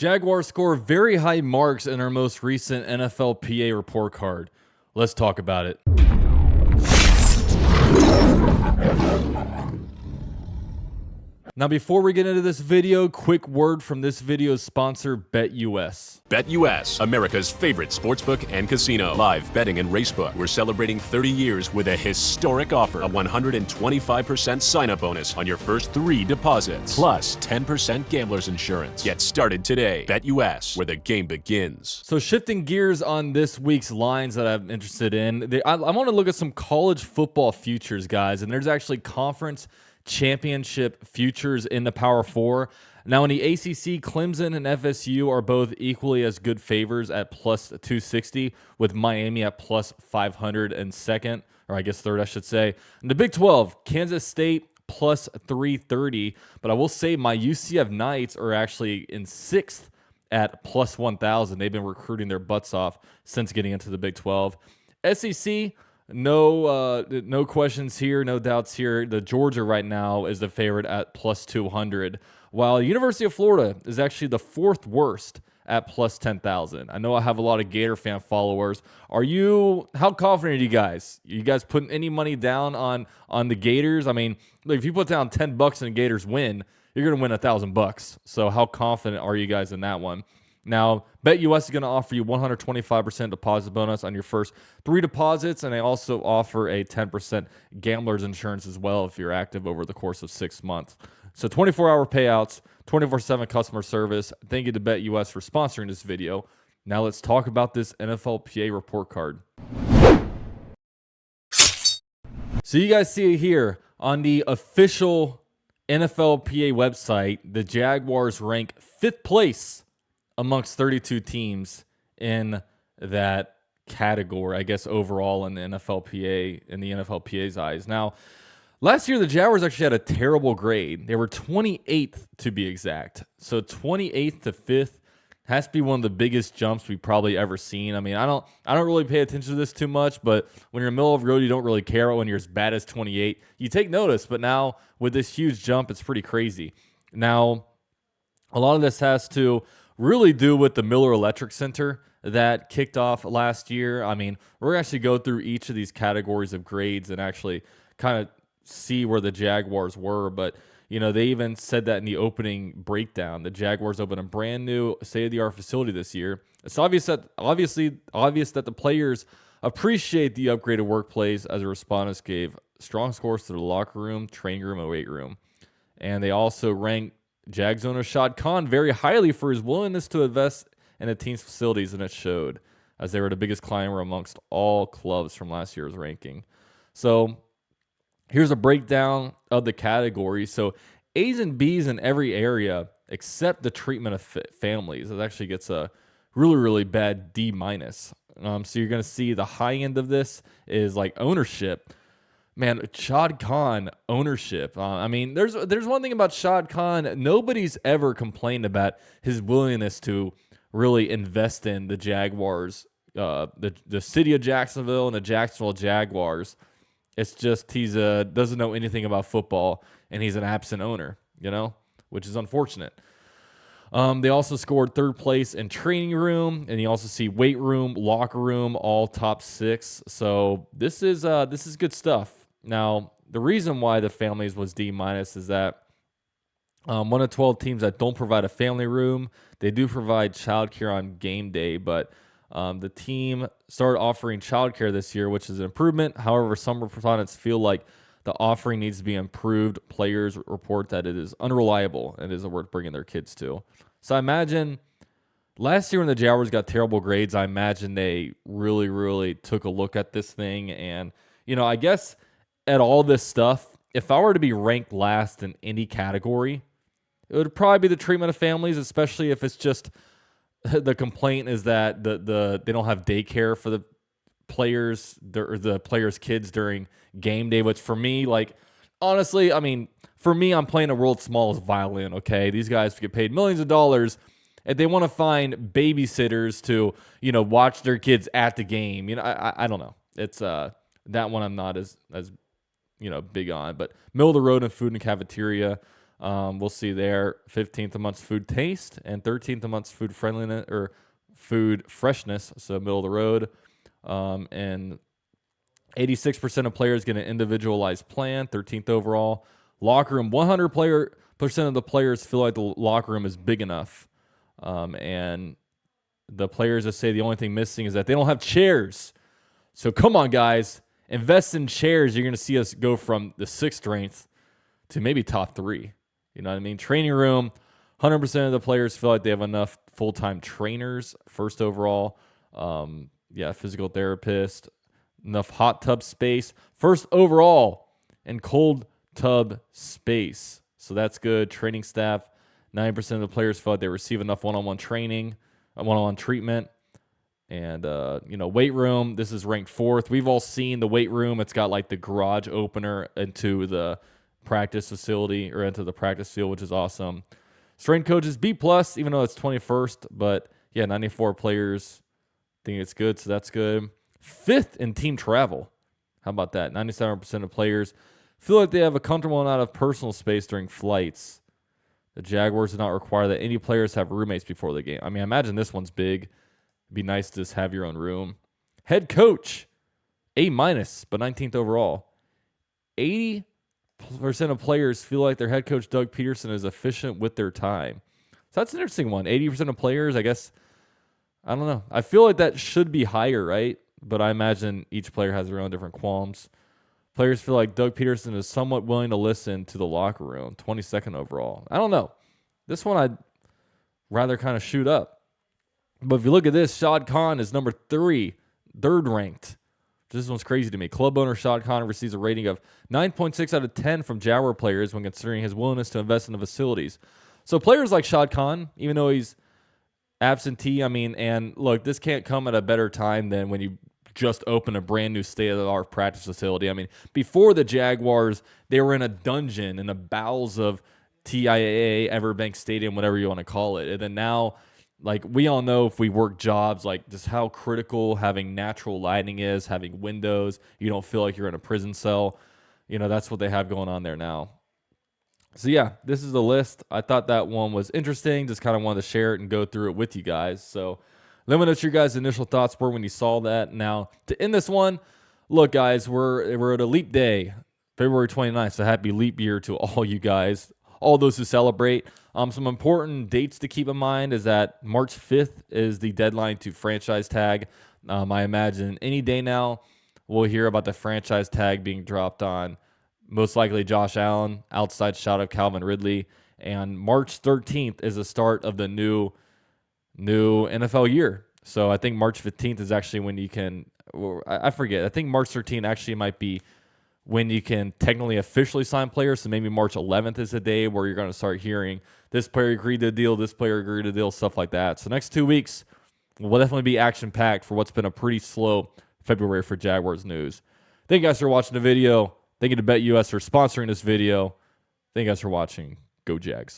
Jaguars score very high marks in our most recent NFLPA report card. Let's talk about it. Now, before we get into this video, quick word from this video's sponsor, BetUS. BetUS, America's favorite sportsbook and casino. Live betting and racebook. We're celebrating 30 years with a historic offer. A 125% sign-up bonus on your first 3 deposits. Plus 10% gambler's insurance. Get started today. BetUS, where the game begins. So shifting gears on this week's lines that I'm interested in, I want to look at some college football futures, guys. And there's actually conference championship futures in the Power 4. Now in the ACC, Clemson and FSU are both equally as good favors at plus 260, with Miami at plus 500 and second, or I guess third, I should say. In the Big 12, Kansas State plus 330, but I will say my UCF Knights are actually in sixth at plus 1,000. They've been recruiting their butts off since getting into the Big 12. SEC, no questions here, no doubts here. The Georgia right now is the favorite at plus 200, while University of Florida is actually the fourth worst at plus 10,000. I know I have a lot of Gator fan followers. How confident are you guys? You guys putting any money down on the Gators? I mean, look, if you put down $10 and the Gators win, you're going to win $1,000. So how confident are you guys in that one? Now, BetUS is going to offer you 125% deposit bonus on your first 3 deposits, and they also offer a 10% gambler's insurance as well if you're active over the course of 6 months. So 24-hour payouts, 24/7 customer service. Thank you to BetUS for sponsoring this video. Now let's talk about this NFLPA report card. So you guys see it here on the official NFLPA website. The Jaguars rank 5th place amongst 32 teams in that category, I guess, overall in the NFLPA's eyes. Now, last year, the Jaguars actually had a terrible grade. They were 28th to be exact. So 28th to 5th has to be one of the biggest jumps we've probably ever seen. I mean, I don't really pay attention to this too much, but when you're in the middle of the road, you don't really care. When you're as bad as 28, you take notice. But now with this huge jump, it's pretty crazy. Now, a lot of this has to really do with the Miller Electric Center that kicked off last year. I mean, we're actually go through each of these categories of grades and actually kind of see where the Jaguars were. But, you know, they even said that in the opening breakdown. The Jaguars opened a brand new state-of-the-art facility this year. It's obvious that the players appreciate the upgraded workplace, as the respondents gave strong scores to the locker room, training room, and weight room. And they also ranked Jags owner Shad Khan very highly for his willingness to invest in the team's facilities, and it showed, as they were the biggest climber amongst all clubs from last year's ranking. So here's a breakdown of the categories. So A's and B's in every area except the treatment of families. It actually gets a really, really bad D-. So you're going to see the high end of this is like ownership. Man, Shad Khan ownership. I mean, there's one thing about Shad Khan. Nobody's ever complained about his willingness to really invest in the Jaguars, the city of Jacksonville and the Jacksonville Jaguars. It's just he doesn't know anything about football, and he's an absent owner, which is unfortunate. They also scored 3rd place in training room, and you also see weight room, locker room, all top 6. So this is good stuff. Now, the reason why the families was D- is that one of 12 teams that don't provide a family room. They do provide childcare on game day, but the team started offering childcare this year, which is an improvement. However, some respondents feel like the offering needs to be improved. Players report that it is unreliable and isn't worth bringing their kids to. So I imagine last year when the Jaguars got terrible grades, I imagine they really, really took a look at this thing. And, I guess at all this stuff, if I were to be ranked last in any category, it would probably be the treatment of families, especially if it's just the complaint is that they don't have daycare for the players or the players' kids during game day, which for me, like, honestly, I mean, for me, I'm playing a world's smallest violin, okay? These guys get paid millions of dollars, and they want to find babysitters to, watch their kids at the game. I don't know. It's that one I'm not as big on. But middle of the road and food and cafeteria, We'll see there. 15th amongst food taste and 13th amongst food friendliness or food freshness, so middle of the road. And 86% of players get an individualized plan, 13th overall. Locker room, 100% of the players feel like the locker room is big enough. And the players that say the only thing missing is that they don't have chairs. So come on, guys. Invest in chairs. You're going to see us go from the 6th ranked to maybe top 3. You know what I mean? Training room, 100% of the players feel like they have enough full-time trainers, 1st overall. Physical therapist, enough hot tub space, 1st overall, and cold tub space. So that's good. Training staff, 90% of the players feel like they receive enough one-on-one training, one-on-one treatment. And, weight room, this is ranked 4th. We've all seen the weight room. It's got like the garage opener into the practice facility or into the practice field, which is awesome. Strength coaches, B+, even though it's 21st. But, 94 players think it's good, so that's good. 5th in team travel. How about that? 97% of players feel like they have a comfortable amount of personal space during flights. The Jaguars do not require that any players have roommates before the game. I mean, I imagine this one's big. It'd be nice to just have your own room. Head coach, A-, but 19th overall. 80% of players feel like their head coach, Doug Peterson, is efficient with their time. So that's an interesting one. 80% of players, I guess, I don't know. I feel like that should be higher, right? But I imagine each player has their own different qualms. Players feel like Doug Peterson is somewhat willing to listen to the locker room. 22nd overall. I don't know. This one I'd rather kind of shoot up. But if you look at this, Shad Khan is number 3, 3rd ranked. This one's crazy to me. Club owner Shad Khan receives a rating of 9.6 out of 10 from Jaguar players when considering his willingness to invest in the facilities. So players like Shad Khan, even though he's absentee, and look, this can't come at a better time than when you just opened a brand new state-of-the-art practice facility. Before the Jaguars, they were in a dungeon in the bowels of TIAA, Everbank Stadium, whatever you want to call it. And then now, we all know if we work jobs, just how critical having natural lighting is, having windows. You don't feel like you're in a prison cell. That's what they have going on there now. So, this is the list. I thought that one was interesting. Just kind of wanted to share it and go through it with you guys. So, let me know what your guys' initial thoughts were when you saw that. Now, to end this one, look, guys, we're at a leap day, February 29th. So, happy leap year to all you guys, all those who celebrate. Some important dates to keep in mind is that March 5th is the deadline to franchise tag. I imagine any day now we'll hear about the franchise tag being dropped on most likely Josh Allen, outside shot of Calvin Ridley. And March 13th is the start of the new NFL year. So I think March 15th is actually when you can, I forget. I think March 13th actually might be when you can technically officially sign players. So maybe March 11th is the day where you're going to start hearing this player agreed to the deal, this player agreed to the deal, stuff like that. So next 2 weeks will definitely be action-packed for what's been a pretty slow February for Jaguars news. Thank you guys for watching the video. Thank you to BetUS for sponsoring this video. Thank you guys for watching. Go Jags.